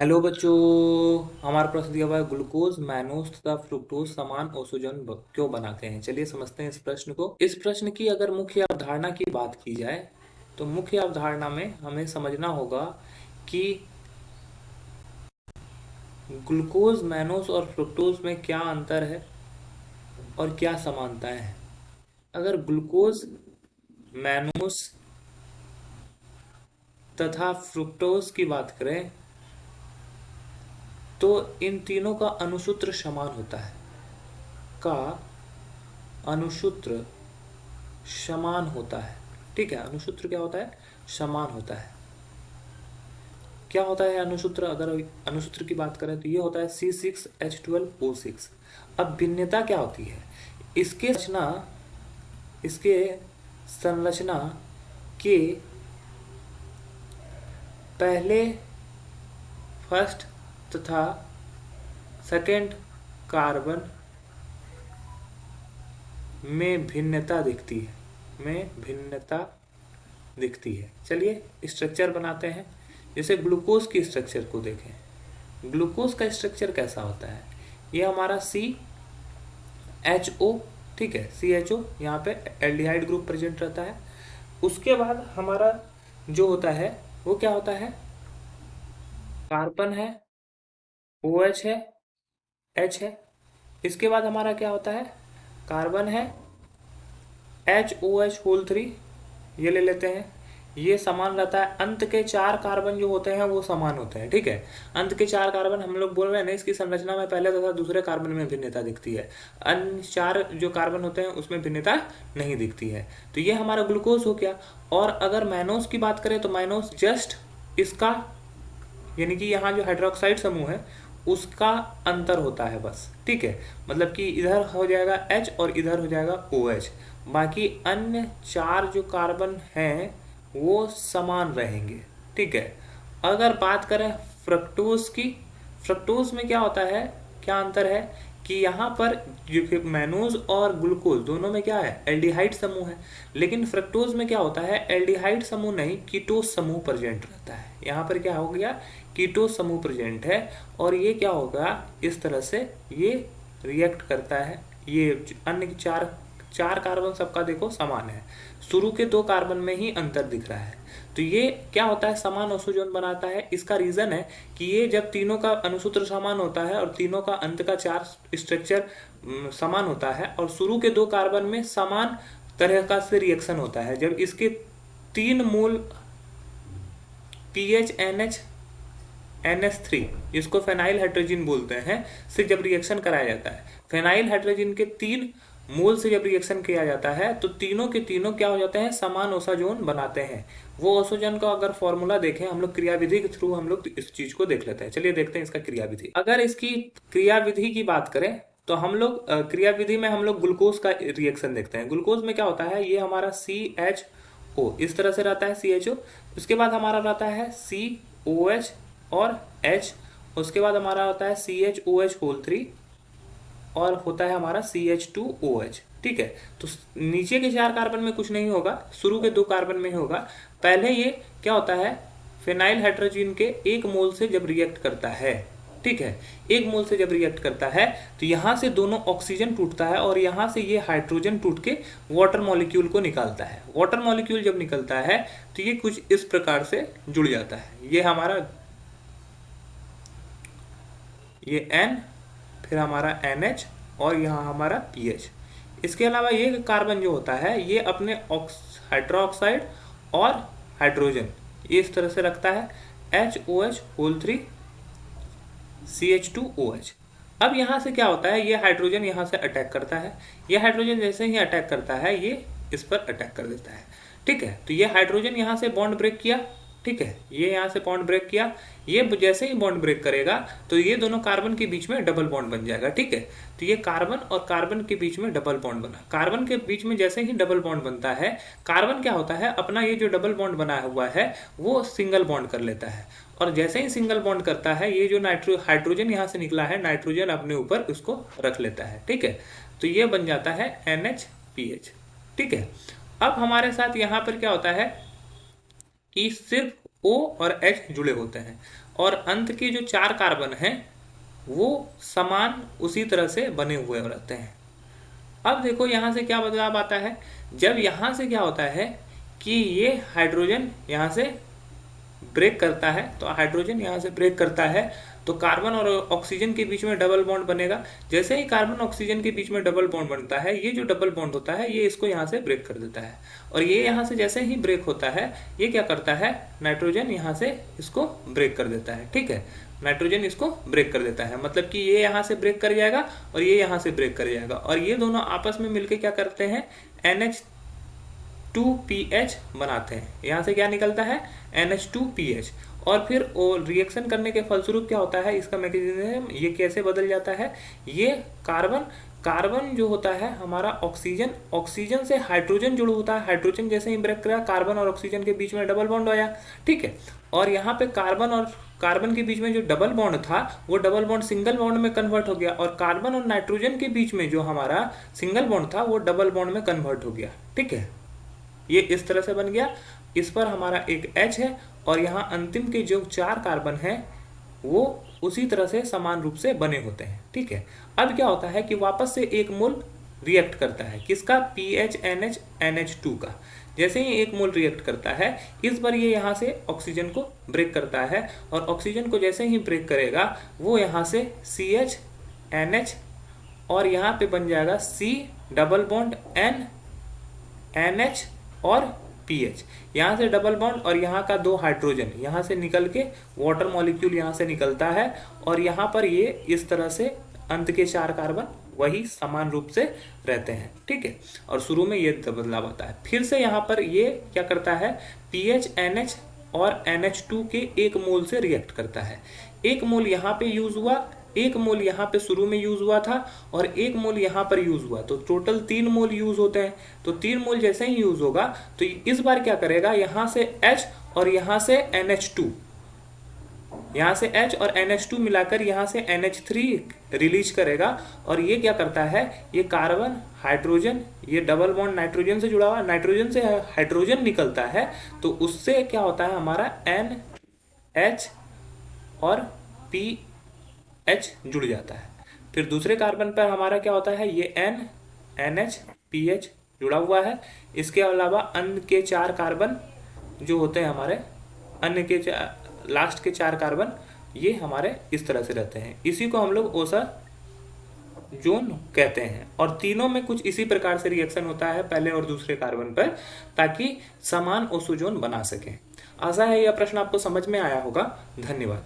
Hello बच्चों। हमारा प्रश्न दिया हुआ है, ग्लूकोज मैनोज तथा फ्रुक्टोज समान ओसोजन क्यों बनाते हैं। चलिए समझते हैं इस प्रश्न को। इस प्रश्न की अगर मुख्य अवधारणा की बात की जाए तो मुख्य अवधारणा में हमें समझना होगा कि ग्लूकोज मैनोज और फ्रुक्टोज में क्या अंतर है और क्या समानताएं हैं। अगर ग्लूकोज मैनोज तथा फ्रुक्टोज की बात करें तो इन तीनों का अणुसूत्र समान होता है। का अणुसूत्र समान होता है। ठीक है, अणुसूत्र क्या होता है? समान होता है। क्या होता है अणुसूत्र? अगर अणुसूत्र की बात करें तो ये होता है C6H12O6। अब भिन्नता क्या होती है? इसके संरचना के पहले फर्स्ट तथा सेकंड कार्बन में भिन्नता दिखती है। चलिए स्ट्रक्चर बनाते हैं। जैसे ग्लूकोज की स्ट्रक्चर को देखें। ग्लूकोज का स्ट्रक्चर कैसा होता है? ये हमारा CHO, ठीक है, CHO यहाँ पे एल्डिहाइड ग्रुप प्रेजेंट रहता है। उसके बाद हमारा जो होता है वो क्या होता है? कार्बन है, OH है, H है। इसके बाद हमारा क्या होता है? कार्बन है, HOH3, ये ले लेते हैं। ये समान रहता है। अंत के 4 कार्बन जो होते हैं वो समान होते हैं। ठीक है, अंत के 4 कार्बन हम लोग बोल रहे हैं ना, इसकी संरचना में पहले तथा दूसरे कार्बन में भिन्नता दिखती है। अन्य 4 जो कार्बन होते हैं उसमें भिन्नता नहीं दिखती है। तो ये हमारा ग्लूकोज हो गया। और अगर मैनोज की बात करें तो मैनोज जस्ट इसका, यानी कि यहाँ जो हाइड्रोक्साइड समूह है उसका अंतर होता है बस। ठीक है, मतलब कि इधर हो जाएगा H और इधर हो जाएगा OH। बाकी अन्य 4 जो कार्बन हैं वो समान रहेंगे। ठीक है। अगर बात करें फ्रक्टोज की, फ्रक्टोज में क्या होता है, क्या अंतर है कि यहाँ पर जो मैनोज और ग्लूकोज दोनों में क्या है? एल्डिहाइड समूह है। लेकिन फ्रक्टोज में क्या होता है? एल्डिहाइड समूह नहीं, कीटोस समूह प्रेजेंट रहता है। यहाँ पर क्या हो गया? कीटोस समूह प्रेजेंट है। और ये क्या होगा? इस तरह से ये रिएक्ट करता है। ये अन्य चार कार्बन सबका देखो समान है। शुरू के 2 कार्बन में ही अंतर दिख रहा है। तो ये क्या होता है? समान ओसोजोन बनाता है। इसका रीजन है कि ये जब तीनों का अणुसूत्र समान होता है और तीनों का अंत का 4 स्ट्रक्चर समान होता है और शुरू के 2 कार्बन में समान तरह का से रिएक्शन होता है। जब इसके 3 मूल PHNH जिसको फेनाइल हाइड्रोजन बोलते हैं से जब रिएक्शन कराया जाता है, फेनाइल हाइड्रोजन के 3 मूल से जब रिएक्शन किया जाता है तो तीनों के तीनों क्या हो जाते हैं? समान ओसोजोन बनाते हैं। वो ओसोजोन का अगर फॉर्मूला देखें हम लोग, क्रियाविधि के थ्रू हम लोग इस चीज को देख लेते हैं। चलिए देखते हैं इसका क्रियाविधि। अगर इसकी क्रियाविधि की बात करें तो हम लोग क्रियाविधि में हम लोग ग्लूकोज का रिएक्शन देखते हैं। ग्लूकोज में क्या होता है? ये हमारा CHO इस तरह से रहता है, CHO। उसके बाद हमारा रहता है COH और H। उसके बाद हमारा होता है CHOH3 और होता है हमारा CH2OH। ठीक है, तो नीचे के 4 कार्बन में कुछ नहीं होगा, शुरू के 2 कार्बन में ही होगा। पहले ये क्या होता है? फेनाइल हाइड्रोजन के 1 मोल से जब रिएक्ट करता है, ठीक है, 1 मोल से जब रिएक्ट करता है तो यहां से दोनों ऑक्सीजन टूटता है और यहां से ये हाइड्रोजन टूट के वाटर मॉलिक्यूल को निकालता है। वाटर मॉलिक्यूल जब निकलता है तो ये कुछ इस प्रकार से जुड़ जाता है। ये हमारा ये N, फिर हमारा NH और यहाँ हमारा PH। इसके अलावा ये कार्बन जो होता है ये अपने हाइड्रोक्साइड और हाइड्रोजन ये इस तरह से रखता है, HOH3 CH2OH। अब यहाँ से क्या होता है? ये हाइड्रोजन यहाँ से अटैक करता है। ये हाइड्रोजन जैसे ही अटैक करता है ये इस पर अटैक कर देता है। ठीक है, तो ये हाइड्रोजन यहाँ से बॉन्ड ब्रेक किया। ठीक है, ये यहाँ से बॉन्ड ब्रेक किया। ये जैसे ही बॉन्ड ब्रेक करेगा तो ये दोनों कार्बन के बीच में डबल बॉन्ड बन जाएगा। ठीक है, तो ये कार्बन और कार्बन के बीच में डबल बॉन्ड बना। कार्बन के बीच में जैसे ही डबल बॉन्ड बनता है, कार्बन क्या होता है? अपना ये जो डबल बॉन्ड बना हुआ है वो सिंगल बॉन्ड कर लेता है। और जैसे ही सिंगल बॉन्ड करता है ये जो हाइड्रोजन यहाँ से निकला है, नाइट्रोजन अपने ऊपर उसको रख लेता है। ठीक है, तो ये बन जाता है NHPH। ठीक है, अब हमारे साथ यहाँ पर क्या होता है कि सिर्फ O और H जुड़े होते हैं और अंत के जो 4 कार्बन हैं वो समान उसी तरह से बने हुए रहते हैं। अब देखो यहाँ से क्या बदलाव आता है, जब यहाँ से क्या होता है कि ये हाइड्रोजन यहाँ से ब्रेक करता है, तो हाइड्रोजन यहाँ से ब्रेक करता है तो कार्बन और ऑक्सीजन के बीच में डबल बॉन्ड बनेगा। जैसे ही कार्बन ऑक्सीजन के बीच में डबल बॉन्ड बनता है, ये जो डबल बॉन्ड होता है ये इसको यहाँ से ब्रेक कर देता है, और ये यहाँ से जैसे ही ब्रेक होता है ये क्या करता है, नाइट्रोजन यहाँ से इसको ब्रेक कर देता है। ठीक है, नाइट्रोजन इसको ब्रेक कर देता है, मतलब कि ये यहाँ से ब्रेक कर जाएगा और ये यहाँ से ब्रेक कर जाएगा, और ये दोनों आपस में मिलकर क्या करते हैं, NH2PH बनाते हैं। यहाँ से क्या निकलता है, NH2PH, और फिर वो रिएक्शन करने के फलस्वरूप क्या होता है, इसका मैकेनिज्म ये कैसे बदल जाता है, ये कार्बन जो होता है हमारा ऑक्सीजन से हाइड्रोजन जुड़ होता है, हाइड्रोजन जैसे ही ब्रेक करा कार्बन और ऑक्सीजन के बीच में डबल बॉन्ड आया। ठीक है, और यहाँ पे कार्बन और कार्बन के बीच में जो डबल बॉन्ड था वो डबल बॉन्ड सिंगल बॉन्ड में कन्वर्ट हो गया, और कार्बन और नाइट्रोजन के बीच में जो हमारा सिंगल बॉन्ड था वो डबल बॉन्ड में कन्वर्ट हो गया। ठीक है, ये इस तरह से बन गया। इस पर हमारा एक H है और यहाँ अंतिम के जो 4 कार्बन हैं वो उसी तरह से समान रूप से बने होते हैं। ठीक है, अब क्या होता है कि वापस से एक मोल रिएक्ट करता है, किसका, PHNH NH2 का। जैसे ही एक मोल रिएक्ट करता है, इस बार ये यहाँ से ऑक्सीजन को ब्रेक करता है, और ऑक्सीजन को जैसे ही ब्रेक करेगा वो यहाँ से CH NH और यहाँ पे बन जाएगा C double bond N NH और PH, यहाँ से डबल बॉन्ड और यहाँ का 2 हाइड्रोजन यहाँ से निकल के वाटर मॉलिक्यूल यहाँ से निकलता है, और यहाँ पर ये इस तरह से अंत के 4 कार्बन वही समान रूप से रहते हैं। ठीक है, और शुरू में ये बदलाव आता है। फिर से यहाँ पर ये क्या करता है, PHNH और NH2 के एक मोल से रिएक्ट करता है। एक मोल यहाँ पे यूज हुआ, एक मोल यहाँ पे शुरू में यूज हुआ था, और एक मोल यहाँ पर यूज हुआ, तो टोटल 3 मोल यूज होते हैं। तो 3 मोल जैसे ही यूज होगा तो इस बार क्या करेगा, यहाँ से H और यहाँ से NH2, यहाँ से H और NH2 मिलाकर यहाँ से NH3 रिलीज करेगा, और ये क्या करता है, ये कार्बन हाइड्रोजन, ये डबल बॉन्ड नाइट्रोजन से जुड़ा हुआ, नाइट्रोजन से हाइड्रोजन निकलता है, तो उससे क्या होता है हमारा NH और PH जुड़ जाता है। फिर दूसरे कार्बन पर हमारा क्या होता है, ये NH जुड़ा हुआ है। इसके अलावा अन्य के 4 कार्बन जो होते हैं हमारे, अन्य के लास्ट के 4 कार्बन ये हमारे इस तरह से रहते हैं। इसी को हम लोग ओज़ोन कहते हैं, और तीनों में कुछ इसी प्रकार से रिएक्शन होता है पहले और दूसरे कार्बन पर, ताकि समान ओसोजोन बना सके। आशा है यह प्रश्न आपको समझ में आया होगा। धन्यवाद।